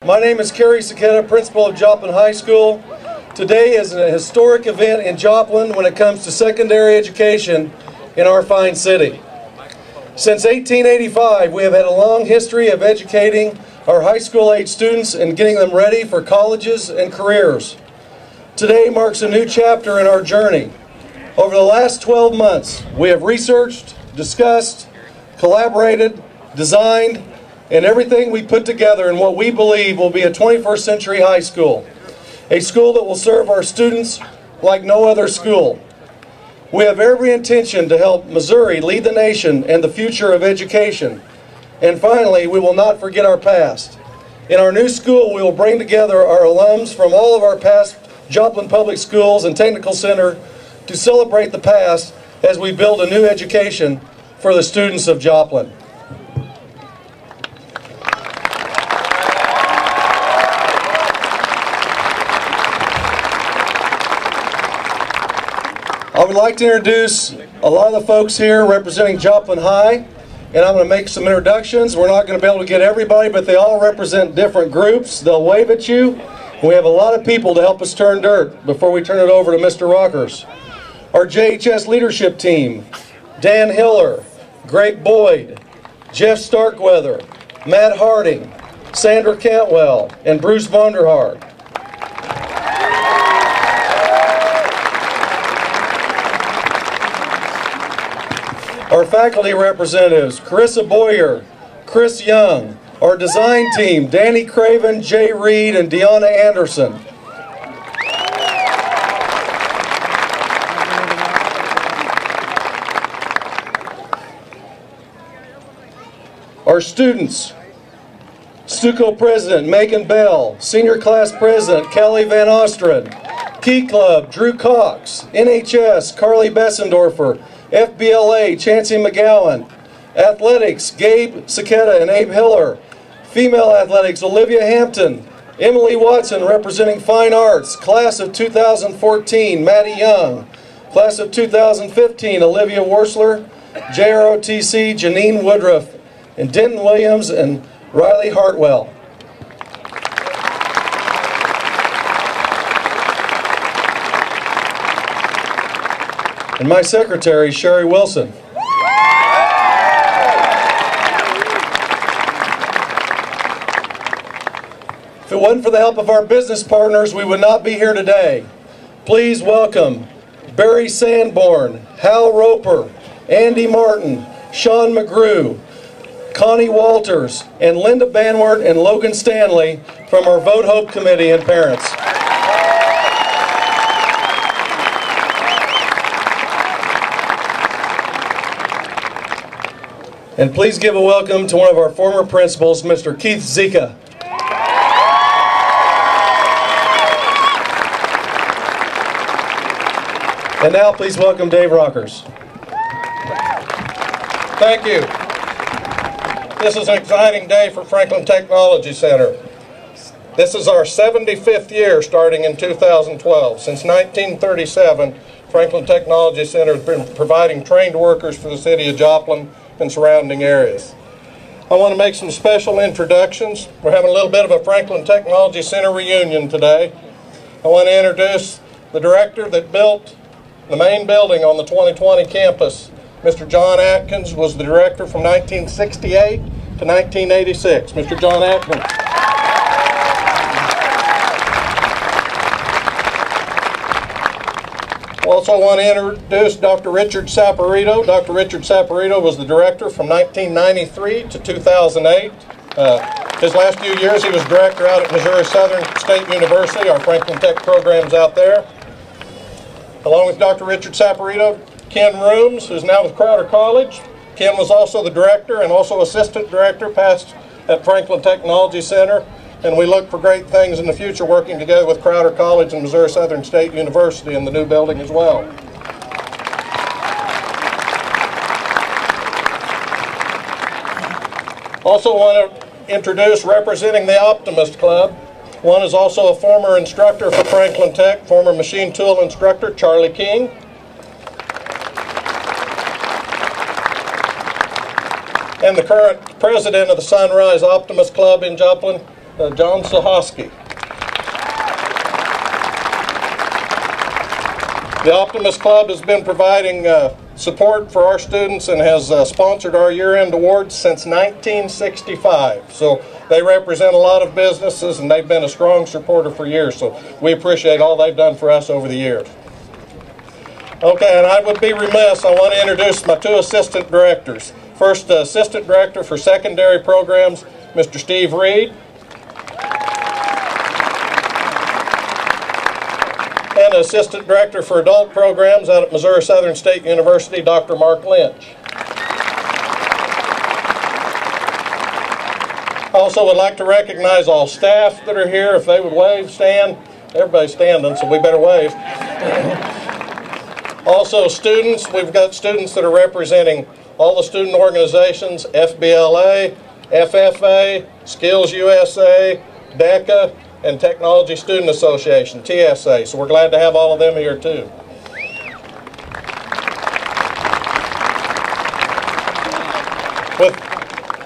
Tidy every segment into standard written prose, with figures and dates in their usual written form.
My name is Kerry Saketa, principal of Joplin High School. Today is a historic event in Joplin when it comes to secondary education in our fine city. Since 1885, we have had a long history of educating our high school age students and getting them ready for colleges and careers. Today marks a new chapter in our journey. Over the last 12 months, we have researched, discussed, collaborated, designed, and everything we put together in what we believe will be a 21st century high school. A school that will serve our students like no other school. We have every intention to help Missouri lead the nation and the future of education. And finally, we will not forget our past. In our new school, we will bring together our alums from all of our past Joplin Public Schools and Technical Center to celebrate the past as we build a new education for the students of Joplin. I would like to introduce a lot of the folks here representing Joplin High, and I'm going to make some introductions. We're not going to be able to get everybody, but they all represent different groups. They'll wave at you. We have a lot of people to help us turn dirt before we turn it over to Mr. Rockers. Our JHS leadership team: Dan Hiller, Greg Boyd, Jeff Starkweather, Matt Harding, Sandra Cantwell, and Bruce Vonderhaar. Our faculty representatives: Carissa Boyer, Chris Young. Our design team: Danny Craven, Jay Reed, and Deanna Anderson. Our students: Stuco President Megan Bell, Senior Class President Kelly Van Ostred, Key Club Drew Cox, NHS Carly Bessendorfer, FBLA Chancey McGowan, Athletics Gabe Saketa and Abe Hiller, Female Athletics Olivia Hampton, Emily Watson representing Fine Arts, Class of 2014 Maddie Young, Class of 2015 Olivia Worsler, JROTC Janine Woodruff, and Denton Williams and Riley Hartwell. And my secretary, Sherry Wilson. If it wasn't for the help of our business partners, we would not be here today. Please welcome Barry Sanborn, Hal Roper, Andy Martin, Sean McGrew, Connie Walters, and Linda Banwart and Logan Stanley from our Vote Hope Committee and parents. And please give a welcome to one of our former principals, Mr. Keith Zika. And now please welcome Dave Rockers. Thank you. This is an exciting day for Franklin Technology Center. This is our 75th year starting in 2012. Since 1937, Franklin Technology Center has been providing trained workers for the city of Joplin and surrounding areas. I want to make some special introductions. We're having a little bit of a Franklin Technology Center reunion today. I want to introduce the director that built the main building on the 2020 campus. Mr. John Atkins was the director from 1968 to 1986. Mr. John Atkins. I also want to introduce Dr. Richard Saporito. Dr. Richard Saporito was the director from 1993 to 2008. His last few years he was director out at Missouri Southern State University, our Franklin Tech programs out there. Along with Dr. Richard Saporito, Ken Rooms, who's now with Crowder College. Ken was also the director and also assistant director past at Franklin Technology Center. And we look for great things in the future working together with Crowder College and Missouri Southern State University in the new building as well. Also want to introduce representing the Optimist Club. One is also a former instructor for Franklin Tech, former machine tool instructor, Charlie King. And the current president of the Sunrise Optimist Club in Joplin, John Sahoski. The Optimist Club has been providing support for our students and has sponsored our year-end awards since 1965. So they represent a lot of businesses and they've been a strong supporter for years. So we appreciate all they've done for us over the years. Okay, and I would be remiss, I want to introduce my two assistant directors. First, Assistant Director for Secondary Programs, Mr. Steve Reed. And Assistant Director for Adult Programs out at Missouri Southern State University, Dr. Mark Lynch. I also would like to recognize all staff that are here. If they would wave, stand. Everybody's standing, so we better wave. Also students, we've got students that are representing all the student organizations, FBLA, FFA, Skills USA, DECA, and Technology Student Association, TSA. So we're glad to have all of them here too.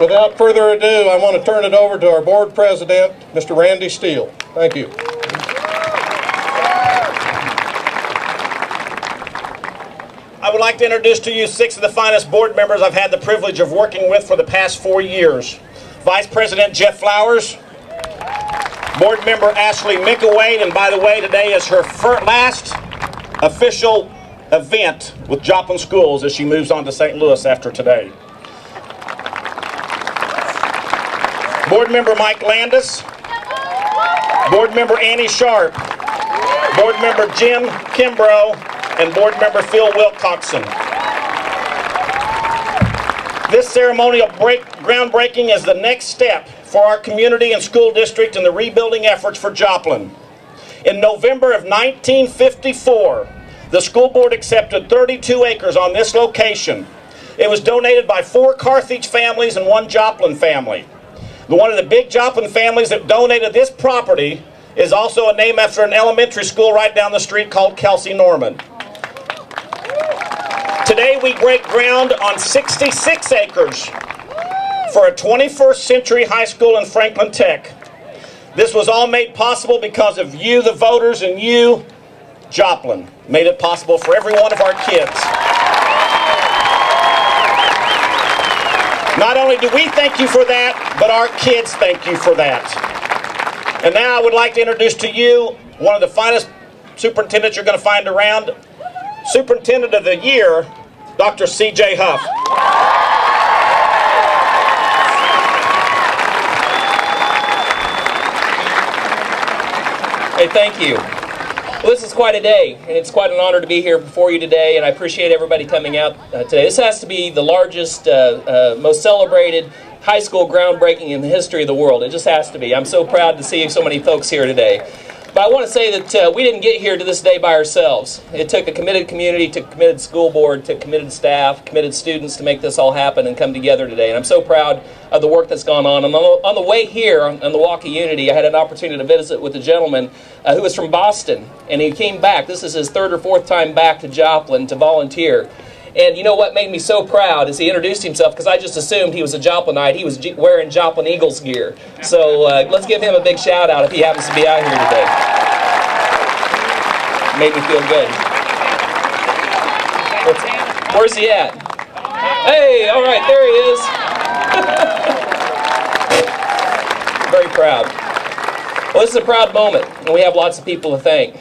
Without further ado, I want to turn it over to our board president, Mr. Randy Steele. Thank you. I would like to introduce to you 6 of the finest board members I've had the privilege of working with for the past 4 years. Vice President Jeff Flowers, Board Member Ashley Minkawade, and by the way, today is her last official event with Joplin Schools as she moves on to St. Louis after today. Board Member Mike Landis, Board Member Annie Sharp, Board Member Jim Kimbrough, and Board Member Phil Wilcoxon. This ceremonial groundbreaking is the next step for our community and school district in the rebuilding efforts for Joplin. In November of 1954, the school board accepted 32 acres on this location. It was donated by 4 Carthage families and 1 Joplin family. One of the big Joplin families that donated this property is also a name after an elementary school right down the street called Kelsey Norman. Today we break ground on 66 acres for a 21st century high school in Franklin Tech. This was all made possible because of you, the voters, and you, Joplin, made it possible for every one of our kids. Not only do we thank you for that, but our kids thank you for that. And now I would like to introduce to you one of the finest superintendents you're going to find around. Superintendent of the Year, Dr. C.J. Huff. Hey, thank you. Well, this is quite a day, and it's quite an honor to be here before you today, and I appreciate everybody coming out today. This has to be the largest, most celebrated high school groundbreaking in the history of the world. It just has to be. I'm so proud to see so many folks here today. But I want to say that we didn't get here to this day by ourselves. It took a committed community, took a committed school board, took committed staff, committed students to make this all happen and come together today. And I'm so proud of the work that's gone on. And on the way here, on the Walk of Unity, I had an opportunity to visit with a gentleman who was from Boston. And he came back. This is his 3rd or 4th time back to Joplin to volunteer. And you know what made me so proud is he introduced himself, because I just assumed he was a Joplinite. He was wearing Joplin Eagles gear. So let's give him a big shout out if he happens to be out here today. Made me feel good. Where's he at? Hey, all right, there he is. Very proud. Well, this is a proud moment, and we have lots of people to thank.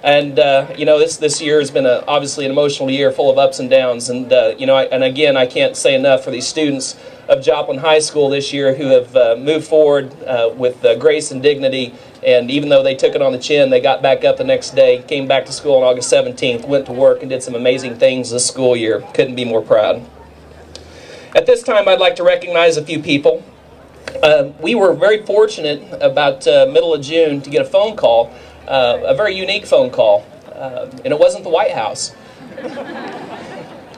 And you know, this year has been obviously an emotional year, full of ups and downs. And you know, and again, I can't say enough for these students of Joplin High School this year who have moved forward with grace and dignity. And even though they took it on the chin, they got back up the next day, came back to school on August 17th, went to work, and did some amazing things this school year. Couldn't be more proud. At this time, I'd like to recognize a few people. We were very fortunate about middle of June to get a phone call. A very unique phone call, and it wasn't the White House.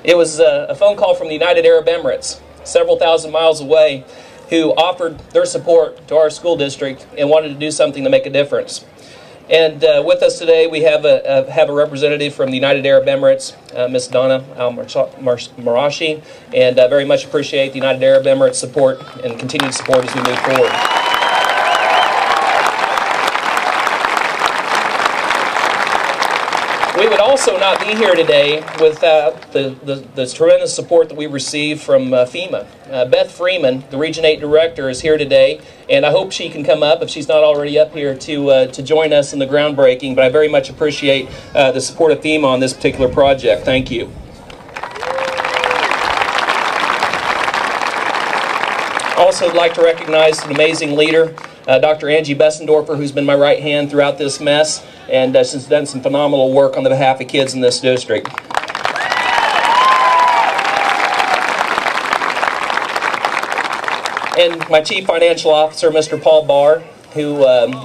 It was a phone call from the United Arab Emirates, several thousand miles away, who offered their support to our school district and wanted to do something to make a difference. And with us today, we have a representative from the United Arab Emirates, Ms. Donna Al-Marashi, and very much appreciate the United Arab Emirates support and continued support as we move forward. also not be here today without the tremendous support that we received from FEMA. Beth Freeman, the Region 8 Director, is here today, and I hope she can come up, if she's not already up here, to join us in the groundbreaking. But I very much appreciate the support of FEMA on this particular project. Thank you. Also, I'd like to recognize an amazing leader, Dr. Angie Bessendorfer, who's been my right hand throughout this mess, and has done some phenomenal work on the behalf of kids in this district. And my Chief Financial Officer, Mr. Paul Barr, who,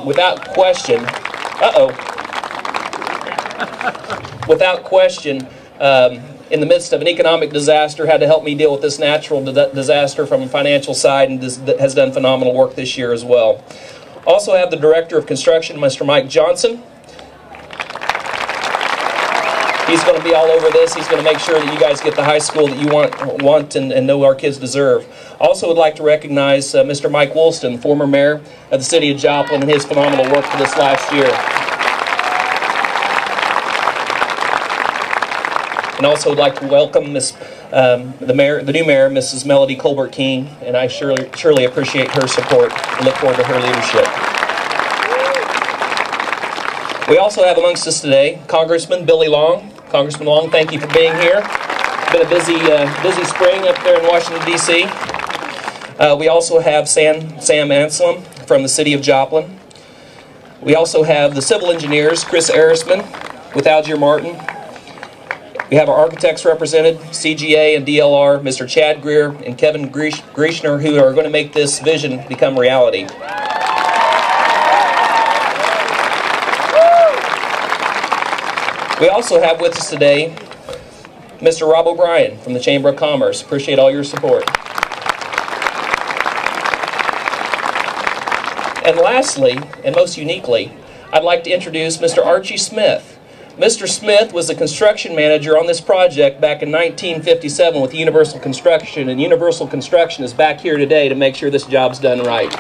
without question, in the midst of an economic disaster, had to help me deal with this natural disaster from a financial side, and has done phenomenal work this year as well. Also have the Director of Construction, Mr. Mike Johnson. He's going to be all over this. He's going to make sure that you guys get the high school that you want and know our kids deserve. Also would like to recognize Mr. Mike Woolston, former mayor of the city of Joplin, and his phenomenal work for this last year. And also would like to welcome the new mayor, Mrs. Melody Colbert-King, and I surely appreciate her support and look forward to her leadership. We also have amongst us today Congressman Billy Long. Congressman Long, thank you for being here. It's been a busy spring up there in Washington, D.C. We also have Sam Anselm from the city of Joplin. We also have the civil engineers, Chris Arisman with Algier Martin. We have our architects represented, CGA and DLR, Mr. Chad Greer and Kevin Grieshner, who are going to make this vision become reality. We also have with us today Mr. Rob O'Brien from the Chamber of Commerce. Appreciate all your support. And lastly, and most uniquely, I'd like to introduce Mr. Archie Smith. Mr. Smith was the construction manager on this project back in 1957 with Universal Construction, and Universal Construction is back here today to make sure this job's done right.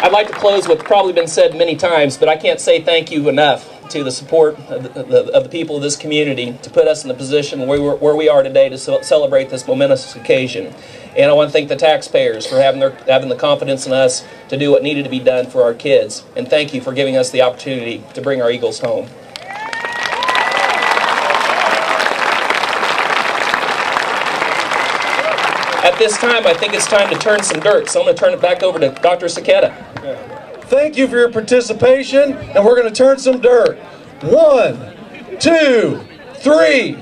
I'd like to close with probably been said many times, but I can't say thank you enough to the support of the people of this community to put us in the position where we are today to celebrate this momentous occasion. And I want to thank the taxpayers for having the confidence in us to do what needed to be done for our kids. And thank you for giving us the opportunity to bring our Eagles home. At this time, I think it's time to turn some dirt, so I'm going to turn it back over to Dr. Saketa. Thank you for your participation, and we're going to turn some dirt. 1, 2, 3.